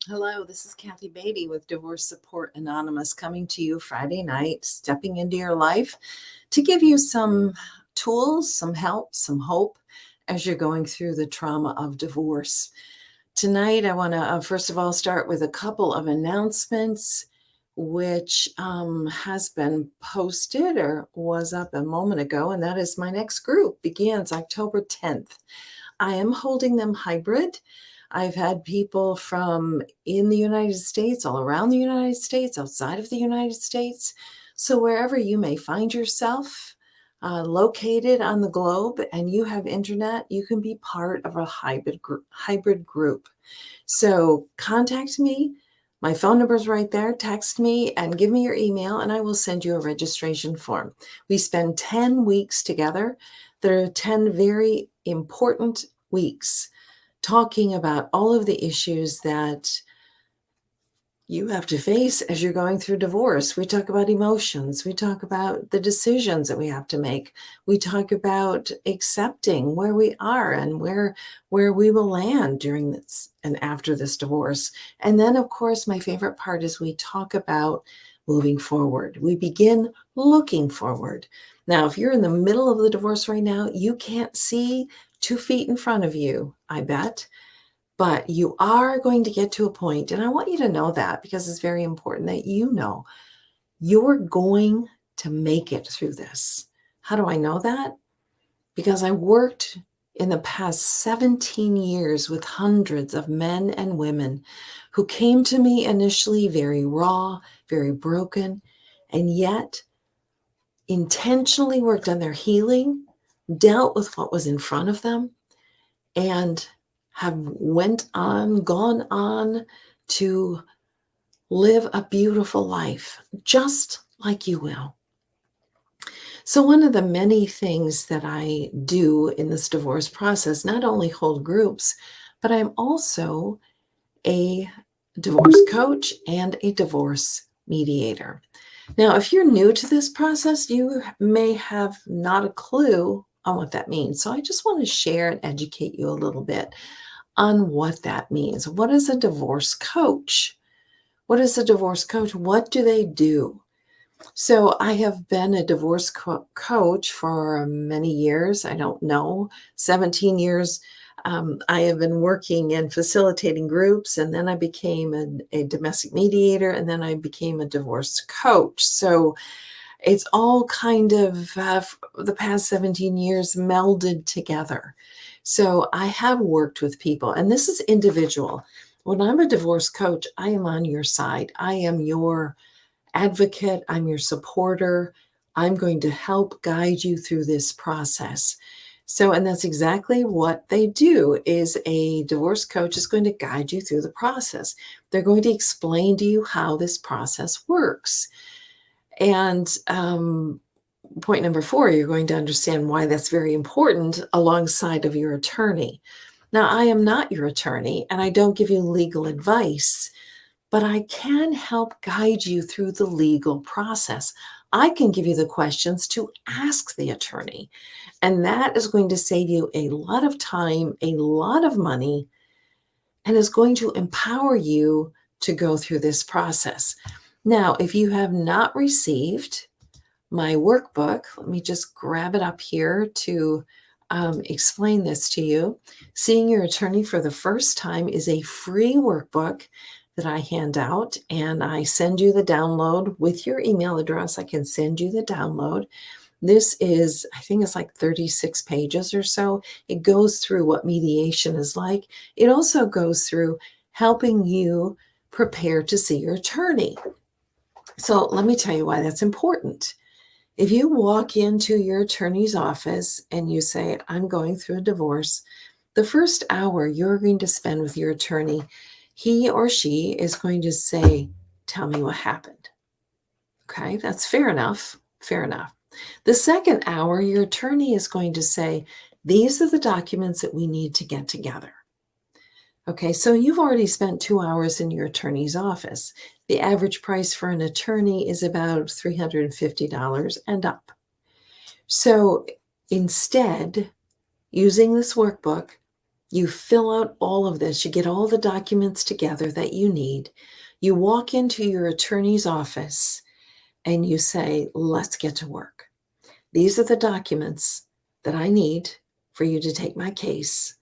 Hello, this is Kathy Beatty with Divorce Support Anonymous coming to you Friday night, stepping into your life to give you some tools, some help, some hope as you're going through the trauma of divorce. Tonight, I want to first of all start with a couple of announcements, which has been posted or was up a moment ago, and that is my next group begins October 10th. I am holding them hybrid. I've had people from in the United States, all around the United States, outside of the United States. So wherever you may find yourself located on the globe and you have internet, you can be part of a hybrid group. So contact me. My phone number is right there. Text me and give me your email, and I will send you a registration form. We spend 10 weeks together. There are 10 very important weeks talking about all of the issues that you have to face as you're going through divorce. We talk about emotions. We talk about the decisions that we have to make. We talk about accepting where we are and where we will land during this and after this divorce. And then, of course, my favorite part is we talk about moving forward. We begin looking forward. Now, if you're in the middle of the divorce right now, you can't see 2 feet in front of you, I bet. But you are going to get to a point, and I want you to know that because it's very important that you know you're going to make it through this. How do I know that? Because I worked in the past 17 years with hundreds of men and women who came to me initially very raw, very broken, and yet intentionally worked on their healing, dealt with what was in front of them, and have gone on to live a beautiful life, just like you will. So one of the many things that I do in this divorce process, not only hold groups, but I'm also a divorce coach and a divorce mediator. Now, if you're new to this process, you may have not a clue on what that means. So I just want to share and educate you a little bit on what that means. What is a divorce coach? What is a divorce coach? What do they do? So I have been a divorce coach for many years. I don't know, 17 years. I have been working and facilitating groups, and then I became a domestic mediator, and then I became a divorce coach. So it's all kind of the past 17 years melded together. So I have worked with people, and this is individual. When I'm a divorce coach, I am on your side. I am your advocate. I'm your supporter. I'm going to help guide you through this process. So, and that's exactly what they do is a divorce coach is going to guide you through the process. They're going to explain to you how this process works. And point number 4, you're going to understand why that's very important alongside of your attorney. Now, I am not your attorney and I don't give you legal advice, but I can help guide you through the legal process. I can give you the questions to ask the attorney, and that is going to save you a lot of time, a lot of money, and is going to empower you to go through this process. Now, if you have not received my workbook, let me just grab it up here to explain this to you. Seeing Your Attorney for the First Time is a free workbook that I hand out, and I send you the download with your email address. I can send you the download. This is, I think it's like 36 pages or so. It goes through what mediation is like. It also goes through helping you prepare to see your attorney. So let me tell you why that's important. If you walk into your attorney's office and you say, I'm going through a divorce, the first hour you're going to spend with your attorney, he or she is going to say, tell me what happened. Okay, that's fair enough. Fair enough. The second hour, your attorney is going to say, these are the documents that we need to get together. Okay, so you've already spent 2 hours in your attorney's office. The average price for an attorney is about $350 and up. So instead, using this workbook, You fill out all of this. You get all the documents together that you need. You walk into your attorney's office and you say, let's get to work. These are the documents that I need for you to take my case.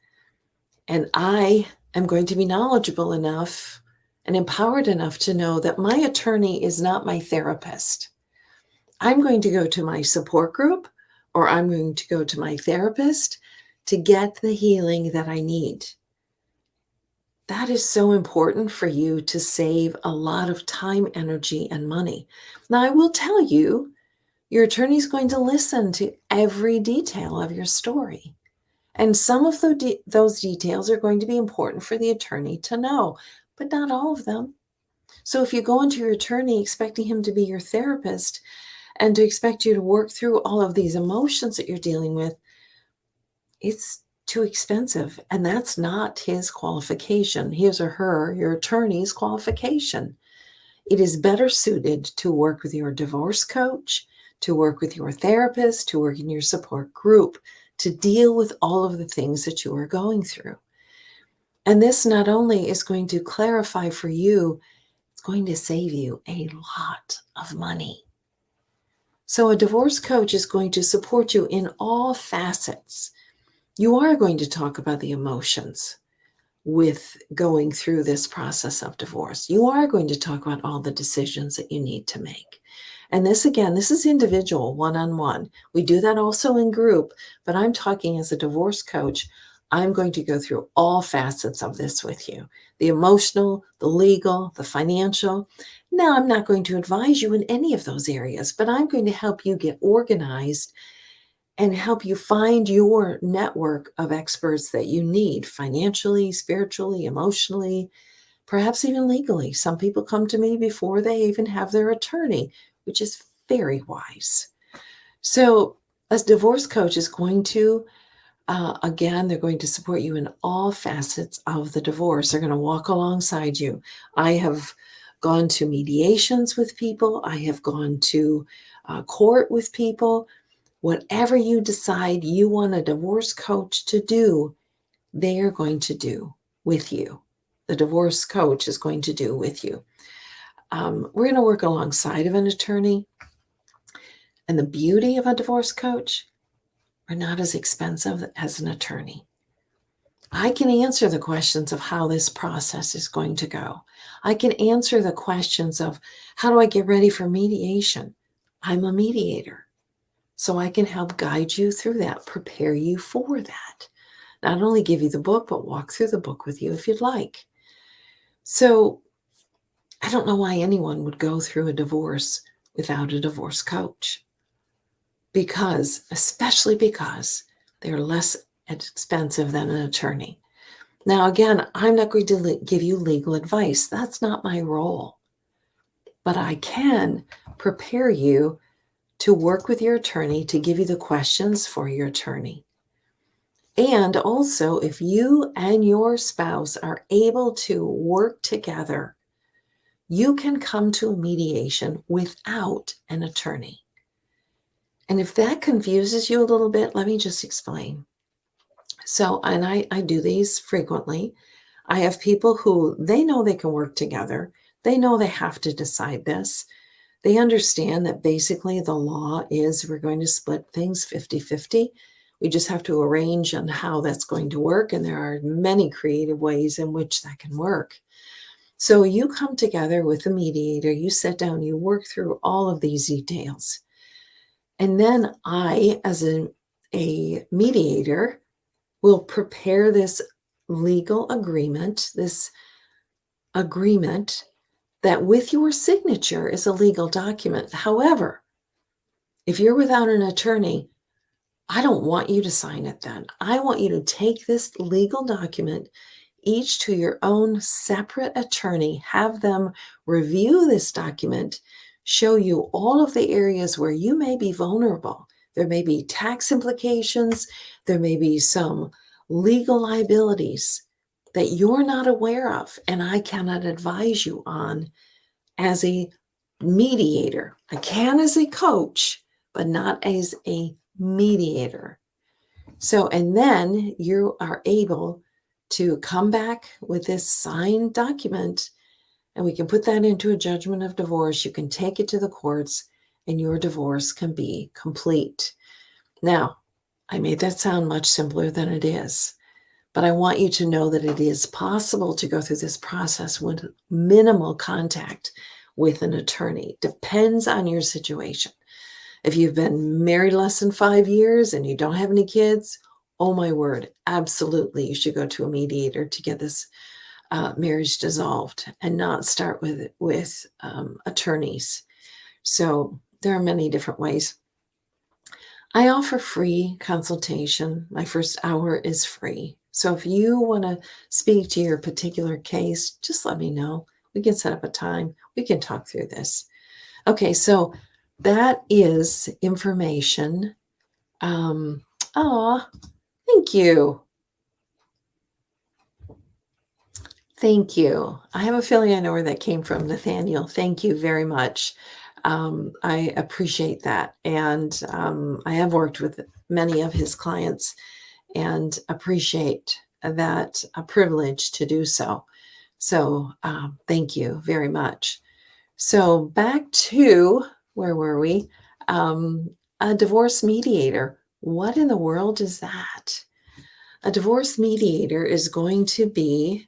And I am going to be knowledgeable enough and empowered enough to know that my attorney is not my therapist. I'm going to go to my support group, or I'm going to go to my therapist to get the healing that I need. That is so important for you to save a lot of time, energy, and money. Now, I will tell you, your attorney is going to listen to every detail of your story. And some of those details are going to be important for the attorney to know, but not all of them. So if you go into your attorney expecting him to be your therapist and to expect you to work through all of these emotions that you're dealing with, it's too expensive. And that's not his qualification, his or her, your attorney's qualification. It is better suited to work with your divorce coach, to work with your therapist, to work in your support group, to deal with all of the things that you are going through. And this not only is going to clarify for you, it's going to save you a lot of money. So a divorce coach is going to support you in all facets. You are going to talk about the emotions with going through this process of divorce. You are going to talk about all the decisions that you need to make. And this, again, this is individual, one-on-one. We do that also in group, but I'm talking as a divorce coach. I'm going to go through all facets of this with you. The emotional, the legal, the financial. Now, I'm not going to advise you in any of those areas, but I'm going to help you get organized and help you find your network of experts that you need financially, spiritually, emotionally, perhaps even legally. Some people come to me before they even have their attorney, which is very wise. So a divorce coach is going to, again, they're going to support you in all facets of the divorce. They're going to walk alongside you. I have gone to mediations with people. I have gone to court with people. Whatever you decide you want a divorce coach to do, they are going to do with you. The divorce coach is going to do with you. We're going to work alongside of an attorney. And the beauty of a divorce coach, we're not as expensive as an attorney. I can answer the questions of how this process is going to go. I can answer the questions of how do I get ready for mediation? I'm a mediator. So I can help guide you through that, prepare you for that. Not only give you the book, but walk through the book with you if you'd like. So I don't know why anyone would go through a divorce without a divorce coach. Especially because they're less expensive than an attorney. Now, again, I'm not going to give you legal advice. That's not my role. But I can prepare you to work with your attorney to give you the questions for your attorney. And also, if you and your spouse are able to work together, you can come to a mediation without an attorney. And if that confuses you a little bit, let me just explain. So, and I do these frequently. I have people who they know they can work together. They know they have to decide this. They understand that basically the law is we're going to split things 50-50. We just have to arrange on how that's going to work. And there are many creative ways in which that can work. So you come together with a mediator, you sit down, you work through all of these details. And then I, as a mediator, will prepare this legal agreement, this agreement that with your signature is a legal document. However, if you're without an attorney, I don't want you to sign it then. I want you to take this legal document, each to your own separate attorney, have them review this document, show you all of the areas where you may be vulnerable. There may be tax implications. There may be some legal liabilities that you're not aware of, and I cannot advise you on as a mediator. I can as a coach, but not as a mediator. So, and then you are able to come back with this signed document, and we can put that into a judgment of divorce. You can take it to the courts, and your divorce can be complete. Now, I made that sound much simpler than it is, but I want you to know that it is possible to go through this process with minimal contact with an attorney. Depends on your situation. If you've been married less than 5 years and you don't have any kids, oh my word, absolutely, you should go to a mediator to get this marriage dissolved and not start with attorneys. So there are many different ways. I offer free consultation. My first hour is free. So if you want to speak to your particular case, just let me know. We can set up a time. We can talk through this. Okay, so that is information. Thank you. Thank you. I have a feeling I know where that came from, Nathaniel. Thank you very much. I appreciate that. And I have worked with many of his clients and appreciate that a privilege to do so. So thank you very much. So back to, where were we? A divorce mediator. What in the world is that? A divorce mediator is going to be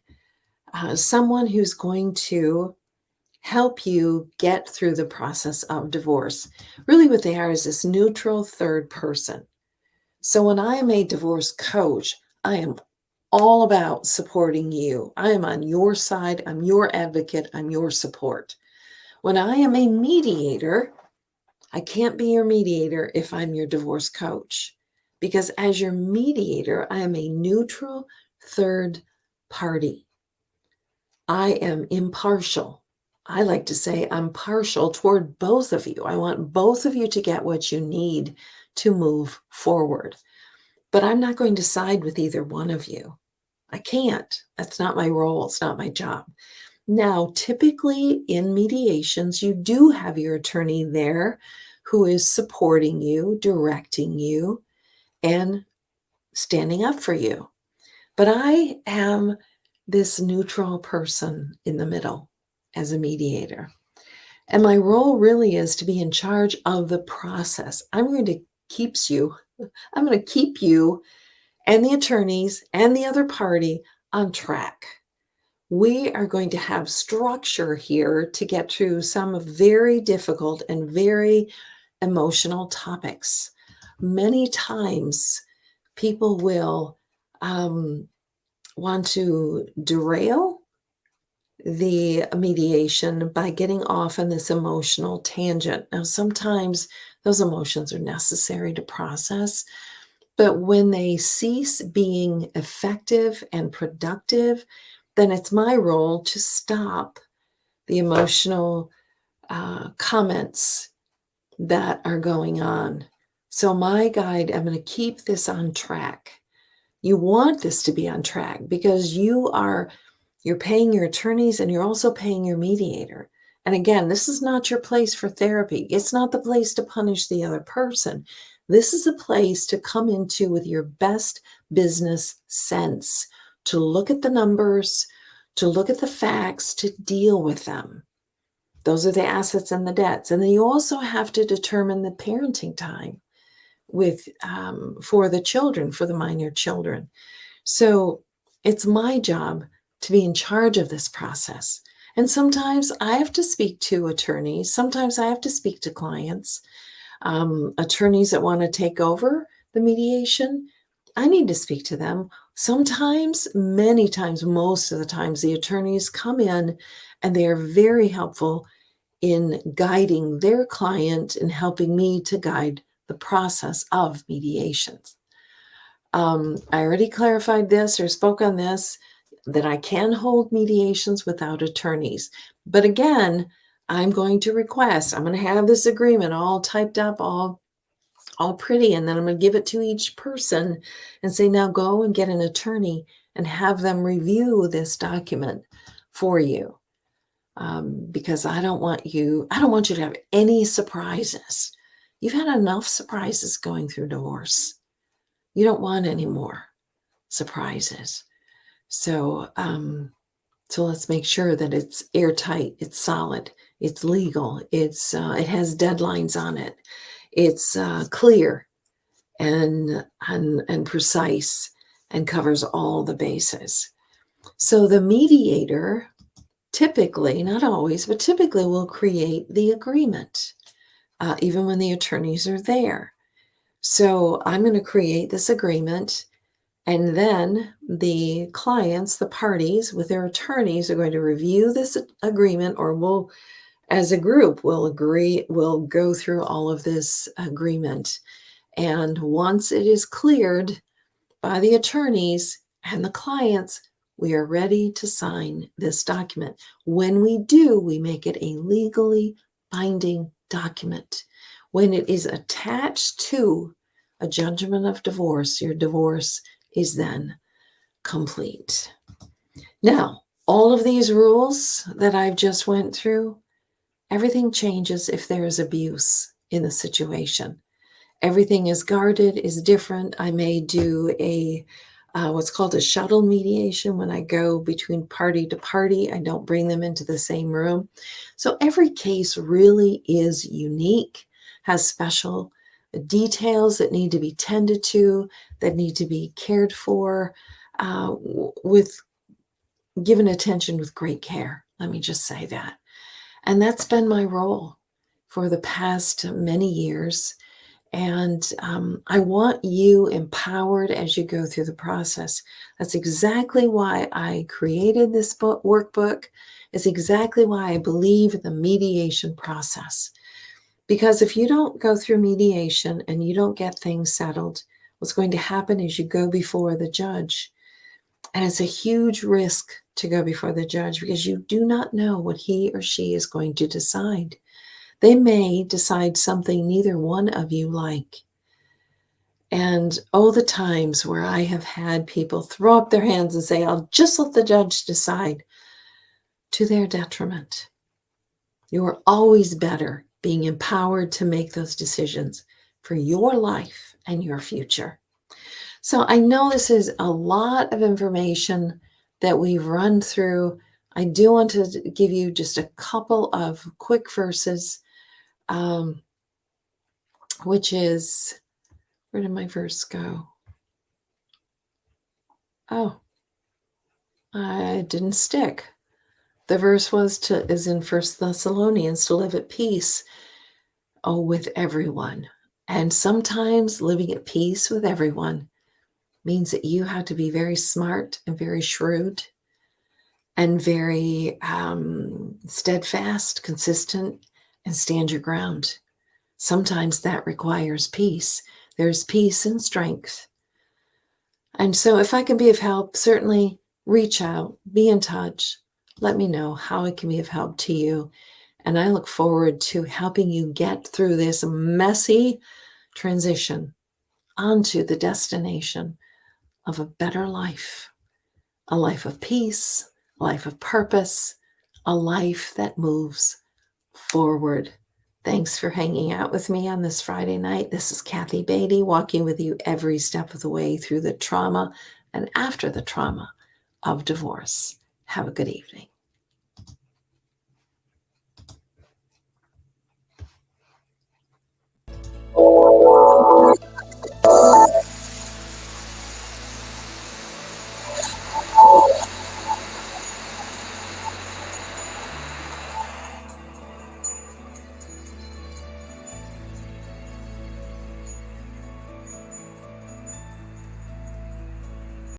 someone who's going to help you get through the process of divorce. Really what they are is this neutral third person. So when I am a divorce coach, I am all about supporting you. I am on your side. I'm your advocate. I'm your support. When I am a mediator, I can't be your mediator if I'm your divorce coach, because as your mediator, I am a neutral third party. I am impartial. I like to say I'm partial toward both of you. I want both of you to get what you need to move forward. But I'm not going to side with either one of you. I can't. That's not my role. It's not my job. Now, typically in mediations, you do have your attorney there who is supporting you, directing you, and standing up for you. But I am this neutral person in the middle as a mediator. And my role really is to be in charge of the process. I'm going to keep you and the attorneys and the other party on track. We are going to have structure here to get through some very difficult and very emotional topics. Many times people will want to derail the mediation by getting off on this emotional tangent. Now, sometimes those emotions are necessary to process, but when they cease being effective and productive, then it's my role to stop the emotional comments that are going on. So my guide, I'm going to keep this on track. You want this to be on track because you're paying your attorneys and you're also paying your mediator. And again, this is not your place for therapy. It's not the place to punish the other person. This is a place to come into with your best business sense, to look at the numbers, to look at the facts, to deal with them. Those are the assets and the debts. And then you also have to determine the parenting time for the children, for the minor children. So it's my job to be in charge of this process. And sometimes I have to speak to attorneys. Sometimes I have to speak to clients. Attorneys that want to take over the mediation, I need to speak to them. Sometimes, many times, most of the times, the attorneys come in and they are very helpful in guiding their client and helping me to guide the process of mediations. I already clarified this or spoke on this, that I can hold mediations without attorneys. But again, I'm going to have this agreement all typed up, all pretty, and then I'm going to give it to each person and say, now go and get an attorney and have them review this document for you. Because I don't want you to have any surprises. You've had enough surprises going through divorce. You don't want any more surprises. So let's make sure that it's airtight, it's solid, it's legal, it has deadlines on it, it's clear and precise and covers all the bases. So the mediator typically, not always, but typically will create the agreement, even when the attorneys are there. So I'm going to create this agreement, and then the clients, the parties with their attorneys are going to review this agreement, or will, as a group, will agree, will go through all of this agreement. And once it is cleared by the attorneys and the clients, we are ready to sign this document. When we do, we make it a legally binding document. When it is attached to a judgment of divorce, your divorce is then complete. Now, all of these rules that I've just went through, everything changes if there is abuse in the situation. Everything is guarded, is different. I may do a what's called a shuttle mediation when I go between party to party. I don't bring them into the same room. So every case really is unique, has special details that need to be tended to, that need to be cared for, with given attention with great care. Let me just say that. And that's been my role for the past many years. And I want you empowered as you go through the process. That's exactly why I created this workbook. It's exactly why I believe in the mediation process. Because if you don't go through mediation and you don't get things settled, what's going to happen is you go before the judge. And it's a huge risk to go before the judge because you do not know what he or she is going to decide. They may decide something neither one of you like. And oh, the times where I have had people throw up their hands and say, I'll just let the judge decide, to their detriment. You are always better being empowered to make those decisions for your life and your future. So I know this is a lot of information that we've run through. I do want to give you just a couple of quick verses, which is, where did my verse go? Oh, I didn't stick. The verse is in 1 Thessalonians, to live at peace, with everyone. And sometimes living at peace with everyone means that you have to be very smart and very shrewd and very steadfast, consistent, and stand your ground. Sometimes that requires peace. There's peace and strength. And so if I can be of help, certainly reach out, be in touch, let me know how I can be of help to you. And I look forward to helping you get through this messy transition onto the destination of a better life, a life of peace, a life of purpose, a life that moves forward. Thanks for hanging out with me on this Friday night. This is Kathy Beatty, walking with you every step of the way through the trauma and after the trauma of divorce. Have a good evening.